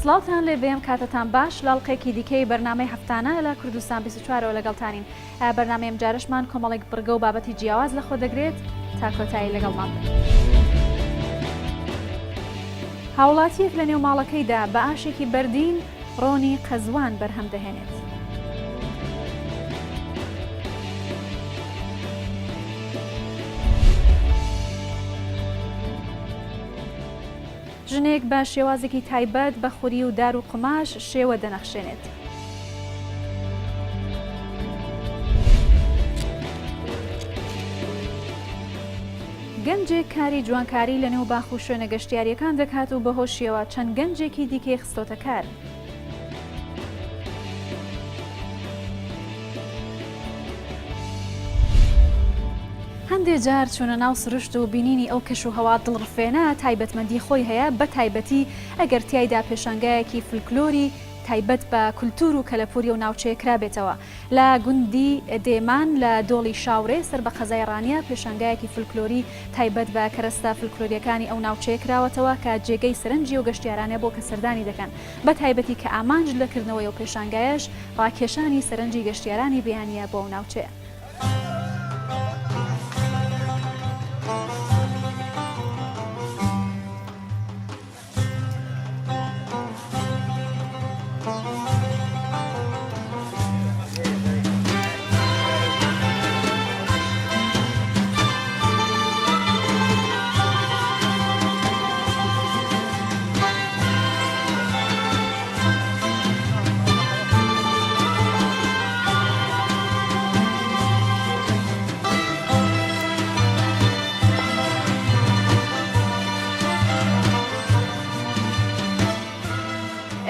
سڵاوتان لێ بێم کاتتان باش لاڵقێکی دیکەی بەرنامەی هەفتانە لە کوردستان 24ەوە لەگەڵتانین. بەرنامەیەم جارشمان کۆمەڵێک بڕگە و بابەتی جیاواز لەخۆ دەگرێت تا کۆتایی لەگەڵمان بن. هاوڵاتیەک لە نێو ماڵەکەیدا بە ئاشێکی بەردین ڕۆنی قەزوان بەرهەم دەهێنێت. ژنێک بە شێوازێکی تایبەت بە خوری و دار و قماش شێوە دەنەخشێنێت. گەنجێک کاری جوانکاری لە نێو باخ و شوێنە گەشتیاریەکان دەکات و بەهۆشیەوە چەند گەنجێکی دیکەی خستۆتە کار. هەندێک جار چونە ناو سروشت و بینینی ئەو کەش و هەوا دڵڕفێنە تایبەتمەندی خۆی هەیە بە تایبەتی ئەگەر تیایدا پێشانگایەکی فلکلۆری تایبەت بە کولتور و کەلەپوری و ناوچەیە کرابێتەوە. لە گوندی دێمان لە دۆڵی شاورێ سەر بە خەزای ڕانیە پێشانگایەکی فلکلۆری تایبەت بە کەرەستە فلکلۆریەکانی ئەو ناوچەیە کراوەتەوە کە جێگەی سەرنجی و گەشتیارانە بۆ کە سەردانی دەکەن بە تایبەتی کە ئامانج لەکردنەوەی و پێشانگایش ڕاکێشانی سەرنجی گەشتیارانی بیانیە بۆ ئەو ناوچەیە.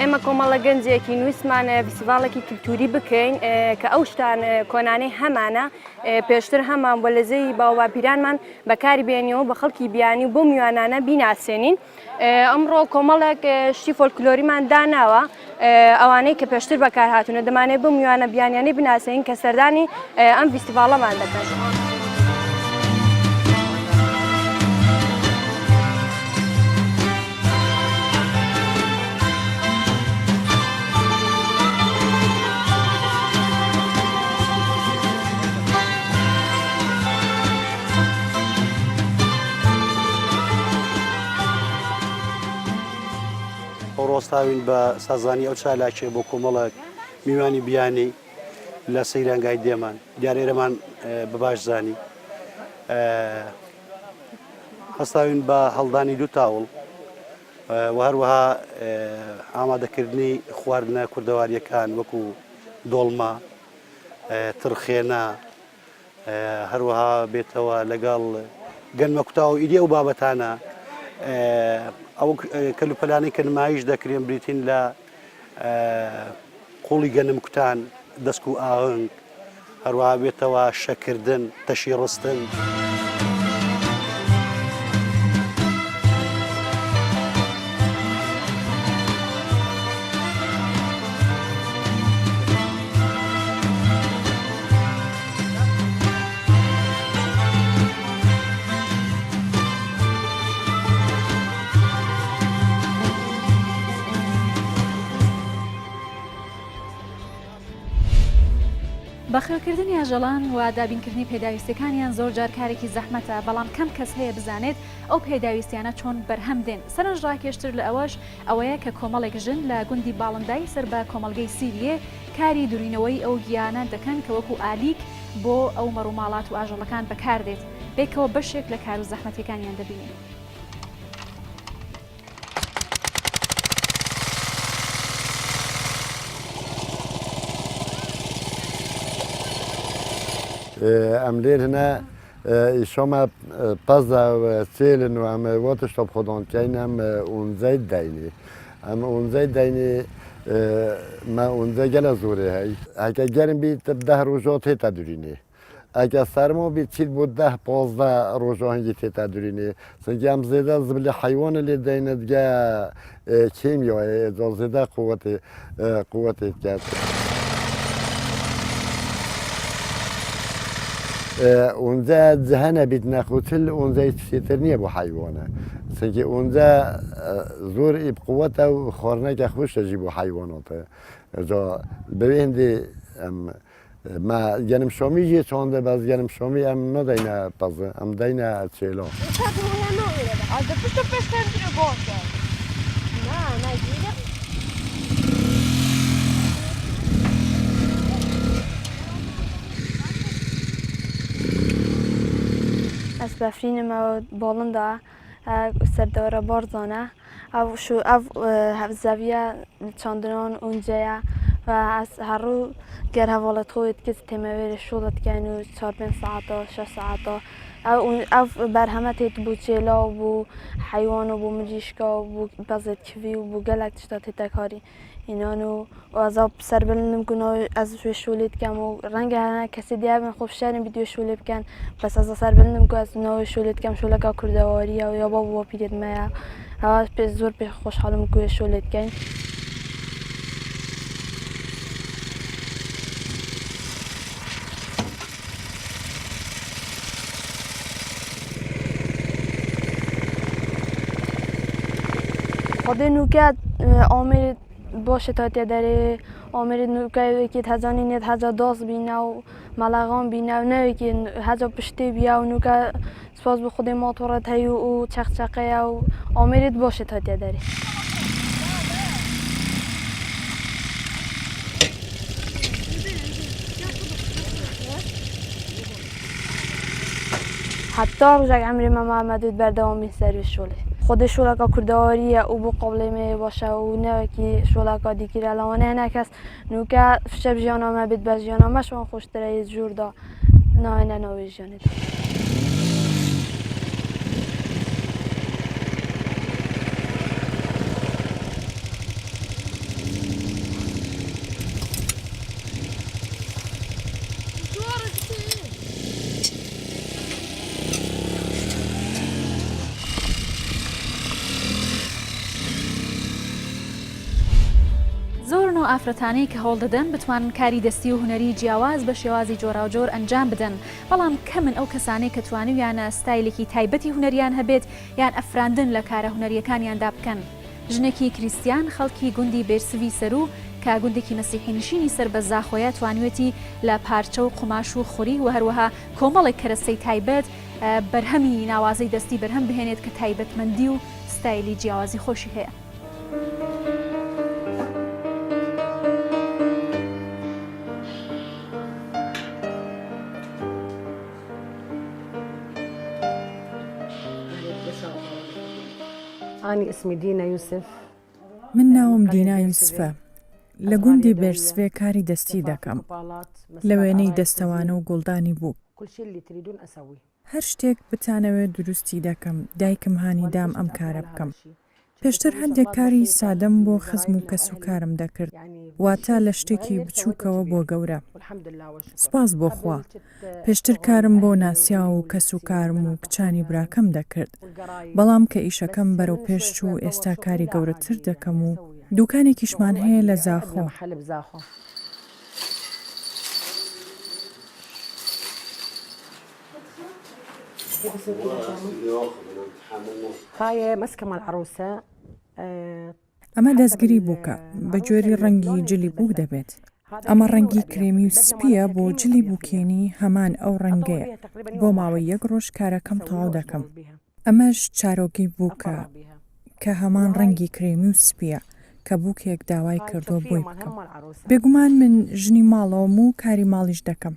ئێمە کۆمەڵە گەنجێکی نووسمانە فیستیڤالێکی کلتوری بکەین کە ئەو شتان کۆنانەی هەمانە پێشتر هەمان بۆ لەزەی باوباپیرانمان بەکاری بێنیەوە بە خەڵکی بیانی و بۆ میوانانە بیناسێنین. ئەمڕۆ کۆمەڵێک شتی فۆلکلۆریمان داناوە ئەوانەی کە پێشتر بەکار هاتوونە دەمانێت بۆ میوانە بیانیانەی بناسێنین کە سەردانی ئەم فیستیڤالەمان دەکەن. ڕۆستاوین بە سازانی ئەو چالاکێ بۆ کۆمەڵک میوانی بیانی لە سەیرانگای دێمان دیارێرەمان بەباش زانی هەستاوین بە هەڵدانی دوو تاوڵ و هەروەها ئامادەکردنی خواردنە کوردەواریەکان وەکو دۆڵما ترخێنە هەروەها بێتەوە لەگەڵ گەنمە کوتا و ئیدی ئەو بابەتانە ئەو کەلوپەلانەی کە نمایش دەکرێن بریتین لە قوڵی گەنم کوتان دەسک و ئاهنگ هەروەها بێتەوە شەکردن تەشی ڕستن. بەخێوکردنی ئاژەڵان و دابینکردنی پێداویستەکانیان زۆر جار کارێکی زەحمەتە بەڵام کەم کەس هەیە بزانێت ئەو پێداویستیانە چۆن بەرهەم دێن. سەرنج ڕاکێشتر لە ئەوەیە کە کۆمەڵێک ژن لە گوندی باڵندایی سەر بە کۆمەلگەی سیریە کاری دوورینەوەی ئەو گیانە دەکەن کە وەکو ئالیک بۆ ئەو مەڕووماڵات و ئاژەڵەکان بەکاردێت بێکەوە بەشێک لە کار و زەحمەتەکانیان دەبینێت. ئەم لێر هەنا ئیشۆمە پەزە سێلن و ئەمە وەتش تۆ خۆدۆنکەین ئەم ئونزەی داینی ئەم ئونزەی داینی مە ئونزە گەلە زۆرێ هەی ئەگە گەرم بیت دەه ڕۆژۆ تێتا دوورینێ ئەگە سەرمۆ بیت چیت بۆ 10-15 ڕۆژۆ هەنگی تێتا دوورینێ سنگی ئەم زێدە زبلی حیوانە لێ داینە دگە کێمیەوە زێدە قووەتێ بکات. اونجا جهنه بيت ناخوتل اونجا تشترنيه بو حيوانه چونکە اونجا زۆر قووەتە و خواردنێکە خۆشە جی بۆ حیواناتە ببێندێ ما گەنم شۆمیژی چۆندە بەس گەنم شۆمی ئەم نەدەینە پەزە ئەم دەینە چێلۆ Ez befrînime bolunda serdewre barzane ev zeviye çandinan ûnceya ve ez herû ger hevalet xwe kes têmevêrê şolet dikin û 4-5 saeta 6 saeta ev berheme tê bû çêla û bû heywan û bû mirîşka û bû bezêtkivî û bû gelek tişta tê tekarî înan û ez serbilinim ku ez wê şolê dikim û renge hene kesî diyabin xwe fişerên vîdeo şolê bikin bes ez serbilinim ku ez navê şolê dikim şoleka kurdewariye û ya bava pîrê me ye hewa pê zor pê xweşhalim ku wê şolê dikin. Xwedê nûke Amêrê baş e hatiye derê Amêrê nûke wekî hezanî nêt heca das bîne û melegan bîne û ne wekî heca piştê bîye û nûke spas bi Xwedê motora heyû û çeqçeqeya û Amêrê baş e hatiye derê. Heta rojek emrê me Mehmedû berdewamî ser wê şolê. Xwedê şoleka kurdewariye û bû qeblê me baş e û ne wekî şoleka dîkî re lawan e hinek kes nûke fişev jiyana me bêt bez jiyana me şwan xweştir e jûr da nayêne navê jiyanê de. زۆرن و ئافرەتانەی کە هەوڵ دەدەن بتوانن کاری دەستی و هوەری جیاواز بە شێوازی جۆراوجۆر ئەنجام بدەن بەڵام کەمن ئەو کەسانەی کە توانویانە ستایلێکی تایبەتی هوەریان هەبێت یان ئەفراندن لە کارە هوەریەکانیاندا بکەن. ژنێکی کریستیان خەڵکی گوندی بێرسوی سەرو کە گوندێکی مەسیحی نشینی سەر بە زاخۆیە توانوێتی لە پارچە و قوماش و خوری و هەروەها کۆمەڵێک کەرەسەی تایبەت بەرهەمی ناوازەی دەستی بەرهەم بهێنێت کە تایبەتمەندی و ستایلی جیاوازی خۆشی هەیە. أنا اسمي دينا يوسف. من ناوم دینا یوسفە لە گوندی بێرسوێ کاری دەستی دەکەم لە وێنەی دەستەوانە و گوڵدانی بوو هەر شتێک بتانەوێت دروستی دەکەم دایکم هانیدام ئەم کارە بکەم پێشتر هەندێک کاری سادەم بۆ خزم و کەس و کارم دەکرد واتە لە شتێکی بچووکەوە بۆ گەورە سپاس بۆ خوا پێشتر کارم بۆ ناسیا و کەس و کارم و کچانی براکەم دەکرد بەڵام کە ئیشەکەم بەرەو پێش و ئێستا کاری گەورەتر دەکەم و دوکانێکیشمان هەیە لە زاخۆ هاي مسكة مع العروسة. ئەمە دەستگیری بووکە بە جۆری ڕەنگی جلی بوو دەبێت ئەمە ڕەنگی کرێمی و سپیە بۆ جلی بووکێنی هەمان ئەو ڕەنگەیە بۆ ماوەی یەک ڕۆژ کارەکەم تەواو دەکەم ئەمەش چارۆگی بووکە کە هەمان ڕەنگی کرێمی و سپیە کە بووکێک داوای کردووە بۆی بکەم بێگومان من ژنی ماڵەوەم و کاری ماڵیش دەکەم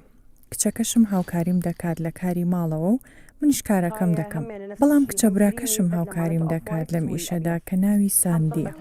کچەکەشم هاوکاریم دەکات لە کاری ماڵەوە و منیش کارەکەم دەکەم بەڵام کچە براکەشم هاوکاریم دەکات لەم ئیشەدا کە ناوی ساندیە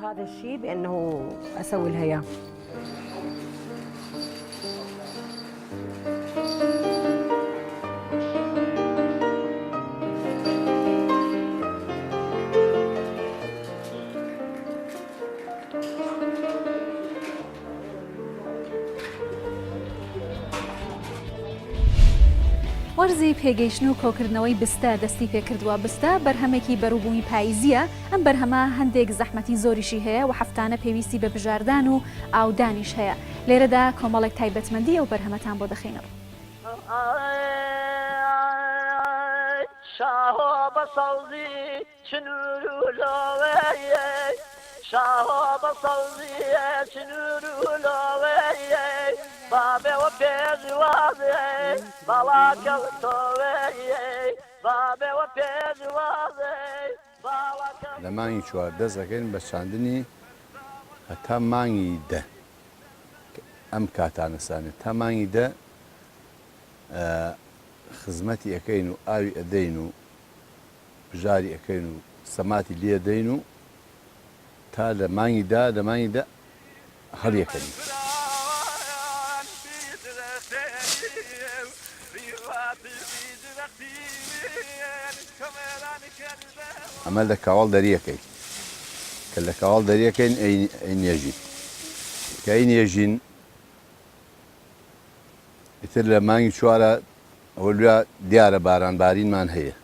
وەرزی پێگەیشتن و کۆکردنەوەی بستە دەستی پێکردووە بستە بەرهەمێکی بەروبوومی پاییزیە ئەم بەرهەمە هەندێک زەحمەتی زۆریشی هەیە و هەفتانە پێویستی بە بژاردان و ئاودانیش هەیە لێرەدا کۆمەڵێک تایبەتمەندی ئەو بەرهەمەتان بۆ دەخینەوە شاهو بصوزي شنور لوي شاهو بصوزي شنور لوي بابا وبيزوازي بلاك الطوي بابا وبيزوازي لە مانگی چوار دەست دەکەین بە چاندنی هەتا مانگی دە ئەم کاتانەسانێت تا مانگی دە خزمەتی ئەەکەین و ئاوی ئەدەین و بژاری ئەەکەین و سەماتی لێدەین و تا لە مانگی دا لە مانگی دە هەڵیەکەین. ئەمە لە کاوەڵ دەریەکەی کە لە کاوەڵ دەریەکەین ئەینێژین کە ئەینێژین ئیتر لە مانگی چوارە ئەوە لویا دیارە بارانبارینمان هەیە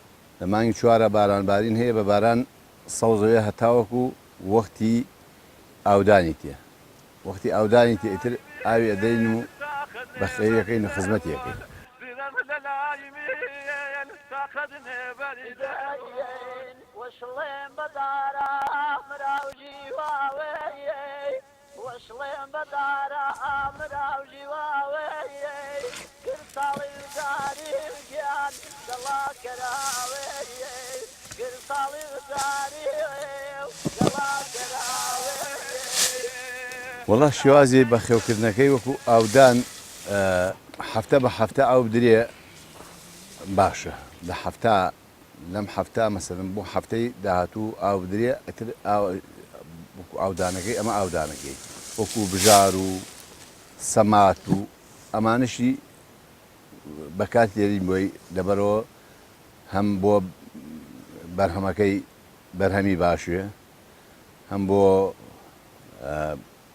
لە مانگی چوارە بارانبارین هەیە بە باران سەوزەوێ هەتاوەکو وەختی ئاودانی تێ وەختی ئاودانی تێ ئیتر ئاوی ئەدەین و بە خێریەکەین و خزمەتیەکەین. وشلين بدارا مراوجي واوي وشلين بدارا مراوجي واوي كرسالي وداري وجان دلا كراوي كرسالي وداري دلا كراوي والله شوازي بەخێوکردنەکەی وەکو ئاودان هەفتە بە هەفتە ئاو بدرێ باشە لە هەفتە لەم هەفتە مەسەلەن بۆ هەفتەی داهاتوو ئاو بدرێ ئەتر ئاودانەکەی ئەمە ئاودانەکەی وەکو بژار و سەمات و ئەمانشی بەکات لێرین بۆی لەبەرەوە هەم بۆ بەرهەمەکەی بەرهەمی باشوێ هەم بۆ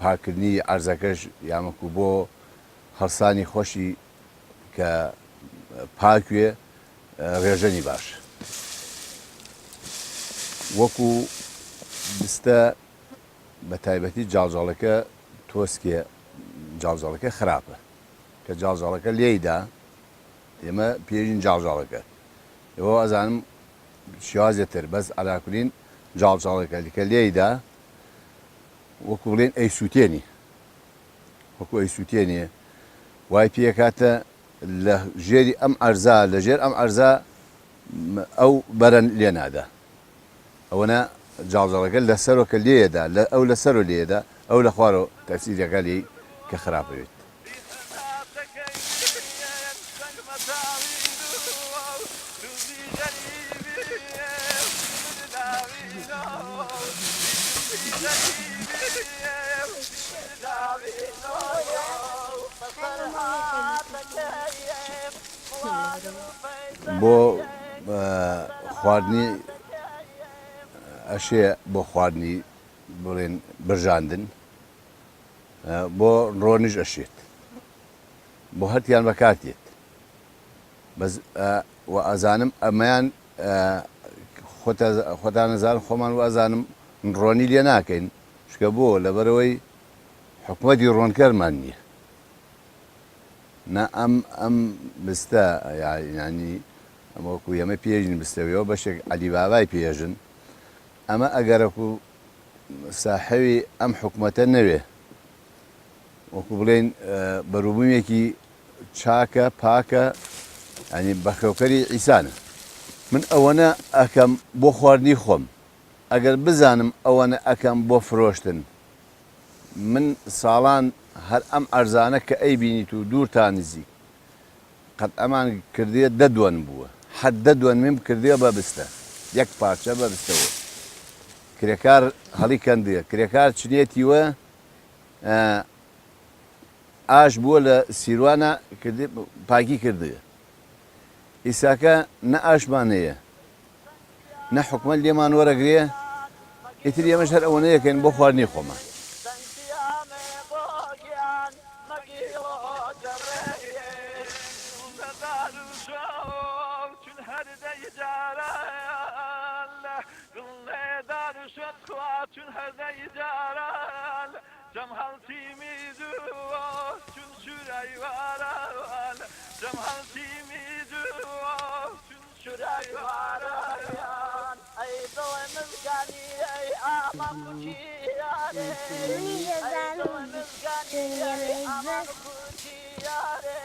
پاکردنی عەرزەکەش یامەکو بۆ هەڵسانی خۆشی کە پاکوێ ڕێژەنی باش وەکو بستە بە تایبەتی جاڵجاڵەکە تۆسکێ جاڵجاڵەکە خراپە کە جاڵجاڵەکە لێیدا ئێمە پێژین جاڵجاڵەکە ئێوە ئەزانم شیازێتر بەس ئالاکولین جاڵجاڵەکە کە لێیدا وەکو بڵێن ئەیسووتێنی وەکو ئەیسووتێنیە وای پێکاتە لە ژێری ئەم ئەرزا لە ژێر ئەم ئەرزا ئەو بەرەن لێ نادا ئەوەنە جاڵجاڵەکە لەسەرۆکە لێدا لە ئەو لەسەرۆ لێدا ئەو لە خوارەوە تەسیرەکە لێ کە خراپەوێت. بۆ خواردنی ئەشێ بۆ خواردنی بڵێن برژاندن بۆ ڕۆنیش ئەشێت بۆ هەرتیان بەکاتێت بەس ئەزانم ئەمەیان خۆتان نەزانم خۆمان و ئەزانم ڕۆنی لێ ناکەین شکە بۆ لەبەرەوەی حکوومەتی ڕۆنکەرمان نییە نا ئەم بستە ینی ئەمەوەکو ئێمە پێژین بستەوەیەوە بەشێک عەلی بابای پێژن ئەمە ئەگەرەکو ساحەوی ئەم حکوومەتە نەوێ وەکو بڵێن بەروبوومێکی چاکە پاکە ینی بەخێوکەری ئیسانە من ئەوەنە ئەکەم بۆ خواردنی خۆم ئەگەر بزانم ئەوەنە ئەکەم بۆ فرۆشتن من ساڵان هەر ئەم ئەرزانە کە ئەی بینیت و دوورتان نزیک قەت ئەمان کردیە دەدوەن بووە حەد دەدوەن میم کردیە بە بستە یەک پارچە بە بستەوە کرێکار هەڵی کەندیە کرێکار چنێتیوە ئاش بووە لە سیروانە پاکی کردیە ئیساکە نە ئاشمان هەیە نە حکومەت لێمان وەرەگرێ ئیتر ئێمەش هەر ئەوەنەیەکەین بۆ خواردنی خۆمان. Should I أمام كوتياري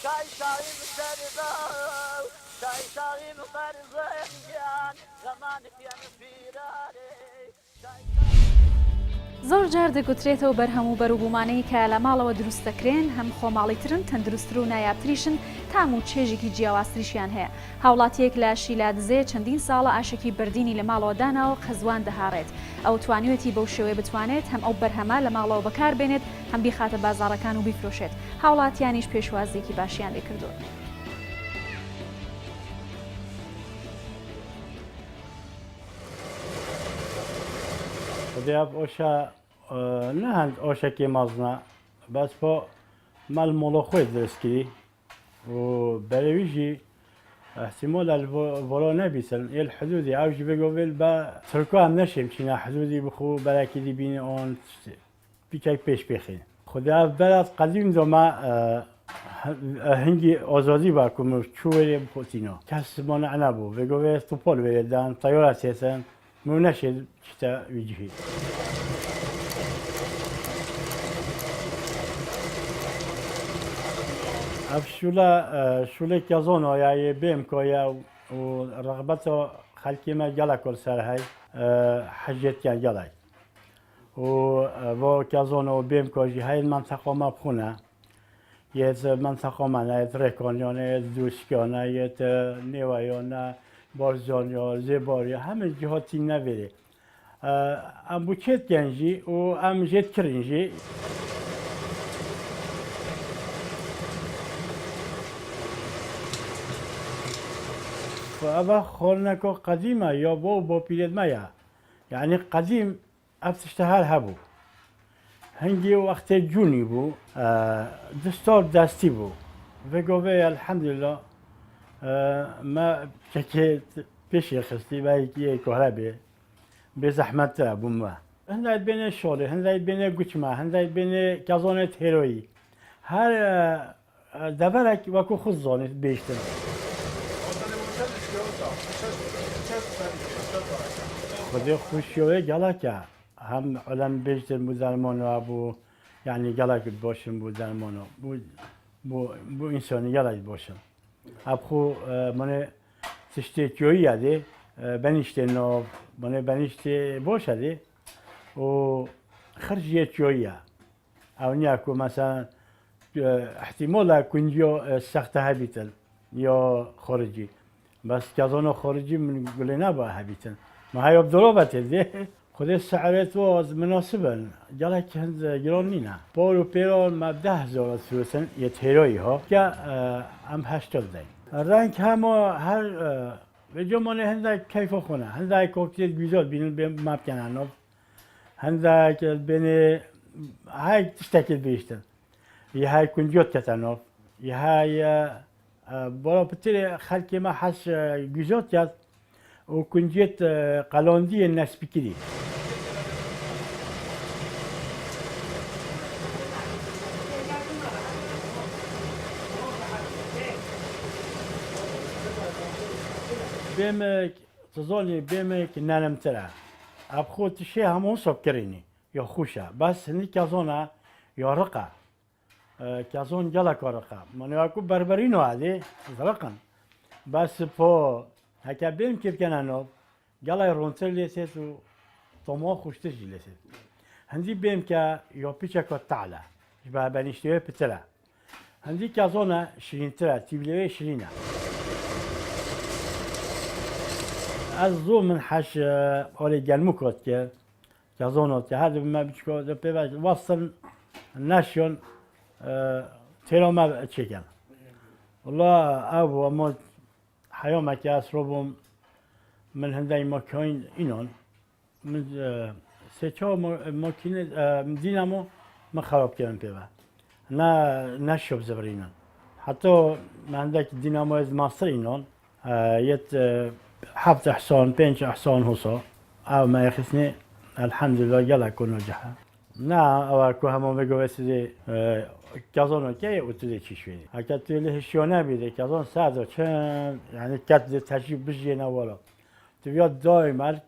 شاي شاي مسرداو شاي شاي مقرزنجان زمانك يا مفيراري زۆر جار دەگوترێتەوە بەرهەموو بەروبوومانەی کە لە ماڵەوە دروست دەکرێن هەم خۆماڵیترن تەندروستتر و نایابتریشن تام و چێژێکی جیاوازتریشیان هەیە. هاوڵاتیەک لە شیلادزێ چەندین ساڵە ئاشێکی بردینی لە ماڵەوە داناوە خەزوان دەهاڕێت. ئەو توانیوێتی بەو شێوەیە بتوانێت هەم ئەو بەرهەمە لە ماڵەوە بەکار بێنێت هەم بیخاتە بازاڕەکان و بیفرۆشێت. هاوڵاتیانیش پێشوازێکی باشیان لێکردووە. دیاب ئۆشە نه هەند ئۆشەکی مەزنە بەس بۆ مەل مۆڵۆ خۆی دەستکردی و بەرەویژی احتمال الفولو نبيسن الحدودي أو جي بيقول با تركوا هم نشيم چنا حدودي بخو براكي دي بين اون بيچاي پیش بخين خدا بلد قديم دوما هنگي آزادی با كم چوری بخوتينو كاس مانا عنابو بيقول توبول بيدان طيارة سيسن مو نشيد چتا ويجي شوله کازانو یا بیم که یا رغبت خلقی ما جلا کل سر های حجت کن جلای و کازانو بیم که جی های منطقه ما بخونه یه منطقه ما نه رکانیانه دوشکانه یه نیویانه بارزانیا زباری همه جهاتی نویره ام بوچت کنجی و ام جت کرنجی فأبا خورناكو قديمة يا بو بيرد مايا يعني قديم افتشتهار هبو هنجي وقت جوني بو دستور دستي بو وقوبي الحمد لله ما كيت بيشي خستي بايكي كهربي بزحمة بو ما هندايت بين الشغل هندايت بين قوشما هندايت بين كازونة هيروي هر دبرك وكو خزونة بيشتن خودی خوشیوه گلا که هم علم بیشتر مسلمان و بو یعنی گلا که باشم مسلمان بو انسانی گلا باشم. اب خو من تشتی چویی یادی بنیشته نو من بنیشته باشدی و خرجیه چویی. اونیا کو مثلا احتمال کنجیو سخت هبیتن یا خارجی. بس كازونو خارجي من قلنا با هبيتن ما هي بضربت دي خد السعرات واز مناسبا جالك هند جرونينا بولو بيرون ما 10,000 سوسن يتهيروي ها كا ام هشتل دي الرانك همو هر بجمعون هندا كيف خونه هندا كوكتيل جوزال بين ما بكنانو هندا بين هاي تشتكل بيشتن يهاي كنجوت كتانو يهاي بالا بتري خلقي ما حس جوزات ياد وكنجيت قلاندي الناس بكري بيمك تظني بيمك نانم ترى أبخوت الشيء همون سكريني يا خوشة بس هني كازونا يا رقة كازون جلا كارقة من ياكو بربرينو هذه زرقن بس فو هكا بيم كيف كان أنا جلا يرونتر ليست و طماع خوشتش ليست هندي بيم كا يوبيشا كتعلى جبا بنيشتوه بتلا هندي كازونا شرين تلا تبليه شرينة أزو من حش أولي جالموكوت كا كازونات هذا ما بيشكو بيبقى وصل الناشيون تيرو ما تشيكن والله أبو أمود حيوم كاس ربهم من هنداي مكين إنون من سيتشو مكين دينامو ما خراب كان بيبا نشوف زبرينا حتى ما عندك دينامو از ماستر إنون يت حبت حصان بينش حصان هوسا أو ما يخسني الحمد لله يلا كونو جحا نا أول كو همون بيجوا بسدي كازون كي وتدي تشوي هكذا تقول هشيونا بيدي كازون ساده كان يعني كات تجيب بجينا ولا تبي دائما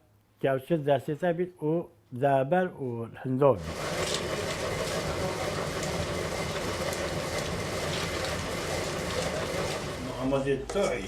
كاوش درسي تبي و زابر و الهندوب مزید توعی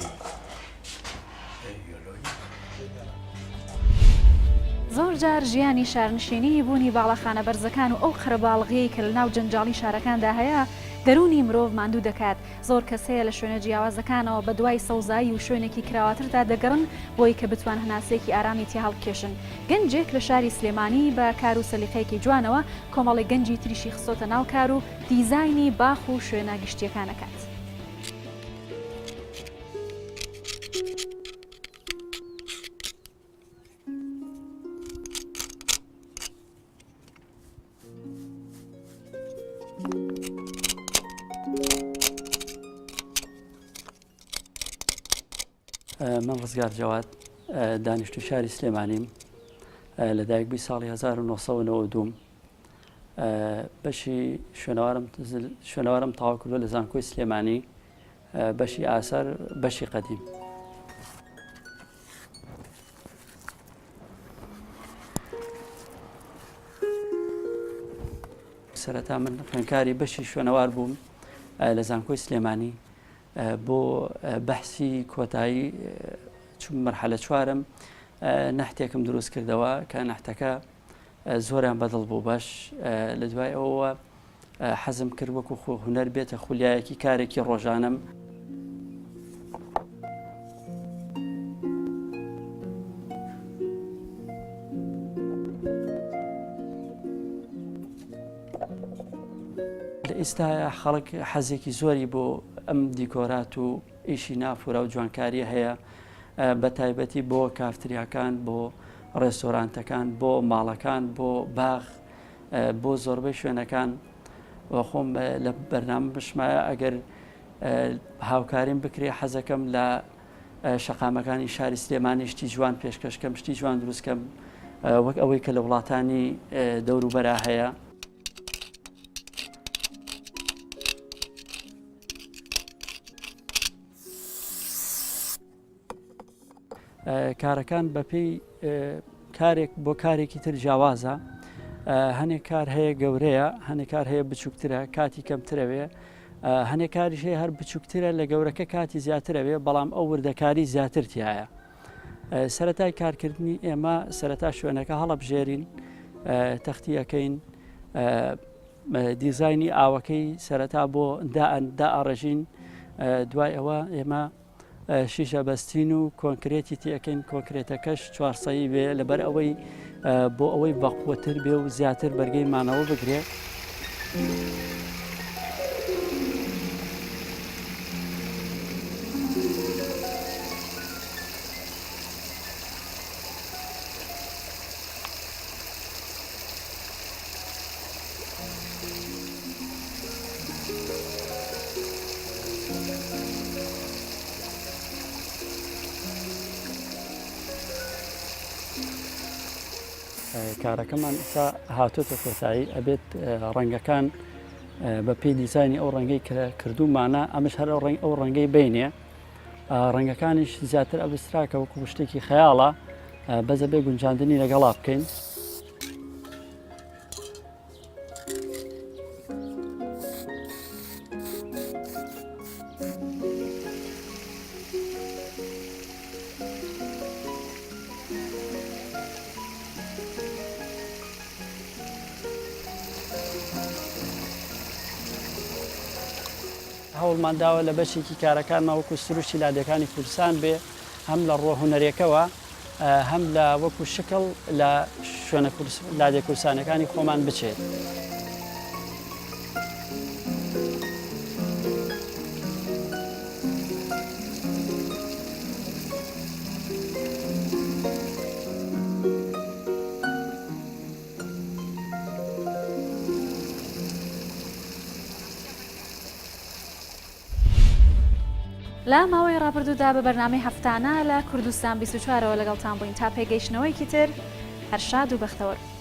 زۆر جار ژیانی شارنشینی بوونی باڵەخانە بەرزەکان و ئەو قەرەباڵغی کە لە ناو جەنجاڵی شارەکاندا هەیە دەرونی مرۆڤ ماندوو دەکات. زۆر کەسەیە لە شوێنە جیاوازەکانەوە بە دوای سەوزایی و شوێنێکی کراواتردا دەگەڕن بۆی کە بتوان هەناسەیەکی ئارامی تیا هەڵبکێشن. گەنجێک لە شاری سلێمانی بە کار و سەلیقەیەکی جوانەوە کۆمەڵی گەنجی تریشی خستۆتە ناو کار و دیزاینی باخ و شوێنە گشتیەکانەکات. من ڕزگار جەواد دانیشتو شاری سلێمانیم لە دایکبووی ساڵی 1992 بەشی شوێنەوارم تەواو کردووە لە زانکۆی سلێمانی بەشی ئاسار بەشی قەدیم. سەرەتا من خوێندکاری بەشی شوێنەوار بووم لە زانکۆی سلێمانی بۆ بەحسی کۆتایی چون مەرحەلە چوارم نەحتێکم دروست کردەوە کە نەحتەکە زۆریان بەدڵ بوو باش لە دوای ئەوە حەزم کرد وەکو هونەر بێتە خولیایەکی کارێکی ڕۆژانم. لە ئێستا خەڵک حەزێکی زۆری بۆ ئەم دیکۆرات و ئیشی نافورە و جوانکاریە هەیە بە تایبەتی بۆ کافتریاکان بۆ ڕێستۆرانتەکان بۆ ماڵەکان بۆ باغ بۆ زۆربەی شوێنەکان خۆم لە بەرنامە بشمایە ئەگەر هاوکاریم بکرێ حەزەکەم لە شەقامەکانی شاری سلێمانی شتی جوان پێشکەشکەم شتی جوان دروستکەم وەک ئەوەی کە لە وڵاتانی دەوروبەرا هەیە. کارەکان بەپێی کارێک بۆ کارێکی تر جیاوازە هەنێک کار هەیە گەورەیە هەنێک کار هەیە بچووکترە کاتی کەمترەوێ هەنێک کاریش هەیە هەر بچووکترە لە گەورەکە کاتی زیاترەوێ بەڵام ئەو وردەکاری زیاتر تایە. سەرەتای کارکردنی ئێمە سەرەتا شوێنەکە هەڵەبژێرین تەختیەکەین دیزاینی ئاوەکەی سەرەتا بۆ دائەڕێژین دوای ئەوە ئێمە شیشە بەستین و کۆنکرێتی تێکەین کۆنکرێتەکەش چوارسەیی بێ لەبەر ئەوەی بۆ ئەوەی بەقووەتر بێ و زیاتر بەرگەی مانەوە بگرێ. کارەکەمان ئێستا هاتوۆتە کۆتایی ئەبێت ڕەنگەکان بە پێی دیزاینی ئەو ڕەنگەی کردومانە ئەمەش هەر ئەو ڕەنگەی بینێ ڕەنگەکانیش زیاتر ئەبستراکە وەکو شتێکی خەیاڵە بەزە بێ گونجاندنی لەگەڵا بکەین. هەوڵمان داوە لە بەشێکی کارەکانمە وەکو سروشتی لادەکانی کوردستان بێ هەم لە ڕۆ هونەرێکەوە هەم لە وەکو شکڵ لە شوێنە لادێ کوردستانەکانی خۆمان بچێت. لە ماوەی ڕابردوودا بە بەرنامەی هەفتانە لە کوردستان 24ەوە لەگەڵتان بووین تا پێگەیشتنەوەیکی تر هەر شاد و بەختەوەر.